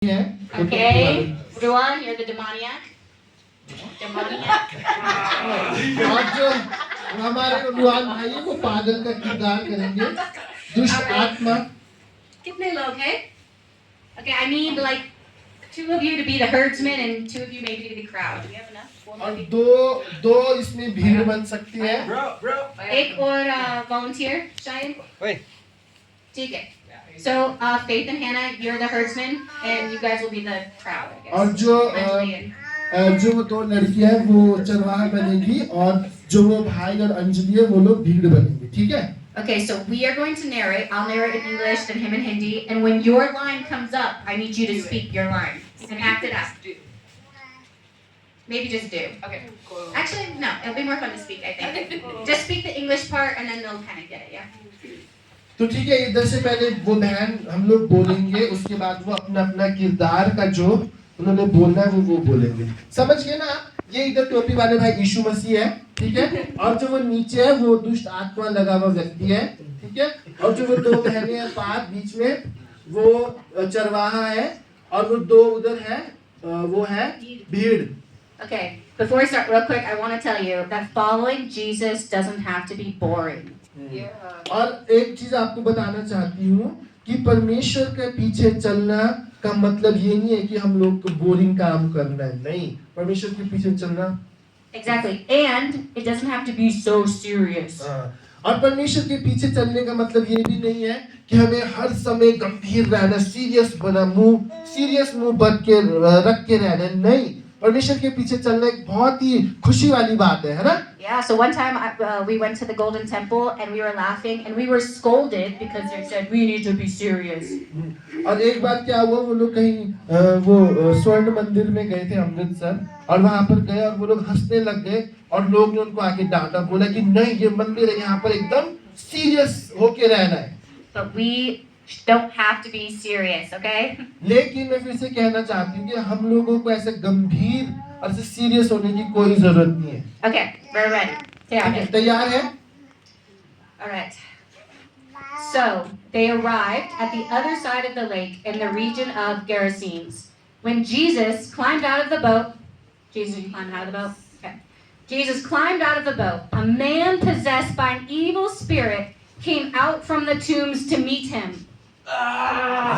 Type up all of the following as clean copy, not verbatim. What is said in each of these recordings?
Okay, Ruan, you're the demoniac. Demoniac. आज जो हमारे रुआन भाई है वो पागल का किरदार करेंगे दुष्ट आत्मा कितने लोग हैं? Okay, I need like 2 of you to be the herdsman and 2 of you maybe to be the crowd. Do we have enough? और दो इसमें भीड़ बन सकती है एक और volunteer शायद ठीक है. So Faith and Hannah, you're the herdsman and you guys will be the crowd, I guess. और जो दो लड़कियां हैं वो चरवाहा बनेगी और जो वो भाई और अंजलि है वो लोग भीड़ बनेंगे. ठीक है. Okay, so we are going to narrate. I'll narrate in English, then him in Hindi. And when your line comes up, I need you to speak your line and act it out. Maybe just do. Okay. Actually, no. It'll be more fun to speak, I think. Just speak the English part, and then they'll kind of get it, yeah? तो ठीक है. इधर से पहले वो बहन हम लोग बोलेंगे, उसके बाद वो अपना अपना किरदार का जो उन्होंने बोलना है वो बोलेंगे. समझ गए ना? ये इधर टोपी वाले भाई यीशु मसीह है. ठीक है. और जो वो नीचे है वो दुष्ट आत्मा लगा हुआ व्यक्ति है. ठीक है. और जो वो दो बहनें हैं पास बीच में वो चरवाहा है और वो दो उधर है वो है भीड़. Okay, before I start, real quick, I want to tell you that following Jesus doesn't have to be boring. और एक चीज आपको बताना चाहती हूँ कि परमेश्वर के पीछे चलना का मतलब ये नहीं है कि हम लोग को बोरिंग काम करना है. नहीं, परमेश्वर के पीछे चलना. Exactly, and it doesn't have to be so serious. और परमेश्वर के पीछे चलने का मतलब ये भी नहीं है कि हमें हर समय गंभीर रहना, सीरियस मुंह बन के रख के रहना. नहीं, परमेश्वर के पीछे चलना एक बहुत ही खुशी वाली बात है ना? Yeah, so one time we went to the Golden Temple and we were laughing and we were scolded because they said we need to be serious. और एक बार क्या हुआ, वो लोग कहीं वो स्वर्ण मंदिर में गए थे अमृतसर और वहाँ पर गए और वो लोग हंसने लग गए और लोग ने उनको आके डांटा, बोला कि नहीं ये मंदिर है, यहाँ पर एकदम सीरियस होके रहना है. But we don't have to be serious, okay? लेकिन मैं फिर से कहना चाहती हूँ कि हम लोगों को ऐसे गंभीर और ऐसे सीरियस होने की कोई जरूरत नहीं है. Okay, we're ready. तैयार है? All right. So they arrived at the other side of the lake in the region of Gerasenes. When Jesus climbed out of the boat, Jesus climbed out of the boat. Okay. Jesus climbed out of the boat. A man possessed by an evil spirit came out from the tombs to meet him.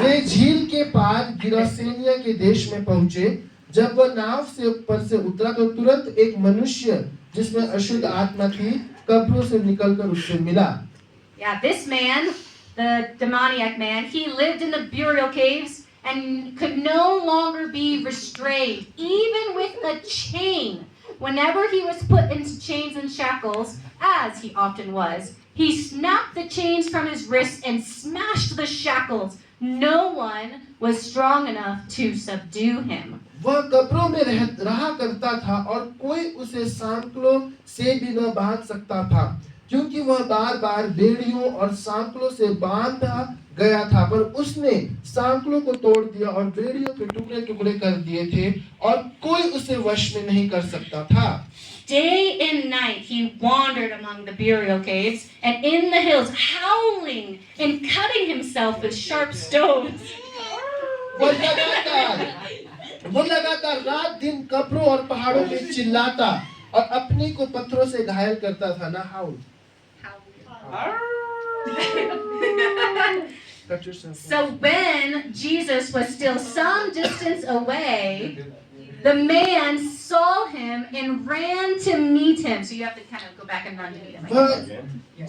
वे झील के पार गिरासेनिया के देश में पहुंचे. जब वह नाव से ऊपर से उतरा तो तुरंत एक मनुष्य जिसमें अशुद्ध आत्मा थी कब्रों से निकलकर उससे मिला. Yeah, this man, the demoniac man, he lived in the burial caves and could no longer be restrained, even with a chain. Whenever he was put into chains and shackles, as he often was, he snapped the chains from his wrists and smashed the shackles. No one was strong enough to subdue him. वह कब्रों में रहा करता था और कोई उसे सांकलों से भी न बांध सकता था, क्योंकि वह बार-बार बेड़ियों और सांकलों से बांधा गया था. पर उसने सांकलों को तोड़ दिया और बेड़ियों के टुकड़े-टुकड़े कर दिए थे और कोई उसे वश में नहीं कर सकता था. Day and night he wandered among the burial caves and in the hills, howling and cutting himself with sharp stones. वो लगातार रात दिन कब्रों और पहाड़ों में चिल्लाता और अपने को पत्थरों से घायल करता था. ना हाउल. So when Jesus was still some distance away, the man saw him and ran to meet him. So you have to kind of go back and run to meet him.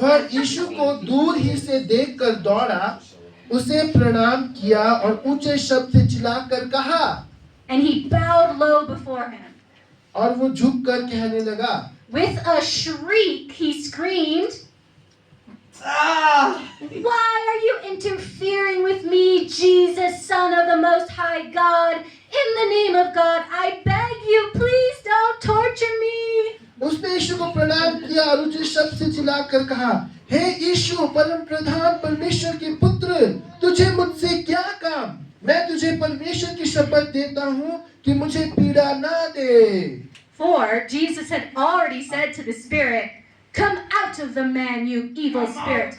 वह यीशु को दूर ही से देखकर दौड़ा, उसे प्रणाम किया और ऊंचे शब्द से चिल्लाकर कहा. And he bowed low before him. और वो झुककर कहने लगा. With a shriek he screamed, "Why are you interfering with me, Jesus, Son of the Most High God? In the name of God, I beg you, please don't torture me." उसने यीशु को प्रणाम किया और ऊंचे शब्द से चिल्लाकर कहा, हे यीशु, परम प्रधान परमेश्वर के पुत्र, तुझे मुझसे क्या काम? मैं तुझे परमेश्वर की शपथ देता हूँ कि मुझे पीड़ा ना दे. For Jesus had already said to the spirit, "Come out of the man, you evil spirit."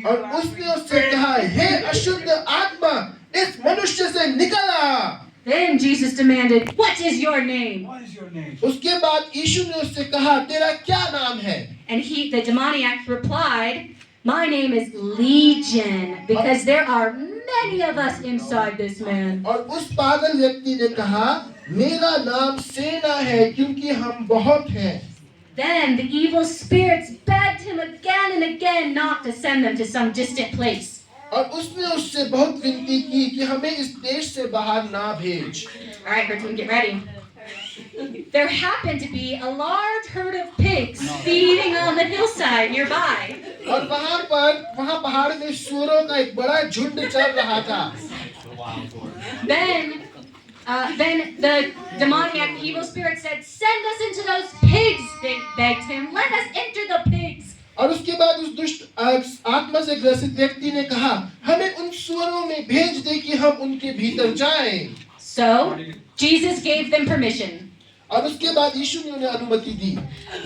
और उसने उससे कहा, हे अशुद्ध आत्मा, इस मनुष्य से निकल आ. Then Jesus demanded, "What is your name?" What is your name? उसके बाद यीशु ने उससे कहा तेरा क्या नाम है? And the demoniac replied, "My name is Legion, because there are many of us inside this man." और उस पागल व्यक्ति ने कहा मेरा नाम सेना है क्योंकि हम बहुत हैं। Then the evil spirits begged him again and again not to send them to some distant place. और उसने उससे बहुत विनती की कि हमें इस देश से बाहर ना भेज। All right, Bertram, get ready. There happened to be a large herd of pigs feeding on the hillside nearby. और वहाँ पहाड़ में सूअरों का एक बड़ा झुंड चल रहा था। Then the demoniac, the evil spirit said, "Send us into those pigs," they begged him. "Let us enter the pigs." और उसके बाद उस दुष्ट आत्मा से ग्रसित व्यक्ति ने कहा हमें उन सूअरों में भेज दे कि हम उनके भीतर जाएं। So Jesus gave them permission. और उसके बाद यीशु ने उन्हें अनुमति दी।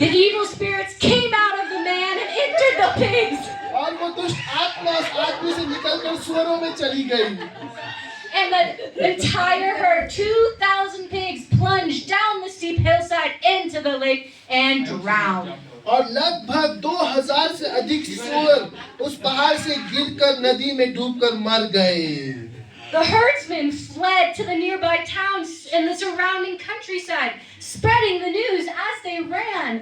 The evil spirits came out of the man and entered the pigs. और वो दुष्ट आत्मा उस आदमी से निकलकर सूअरों में चली गई। And the entire herd, 2,000 pigs, plunged down the steep hillside into the lake and drowned. और लगभग 2000 से अधिक सूअर उस पहाड़ से गिरकर नदी में डूबकर मर गए। The herdsmen fled to the nearby towns and the surrounding countryside, spreading the news as they ran.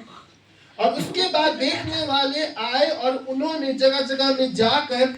और उसके बाद देखने वाले आए और उन्होंने जगह-जगह में जाकर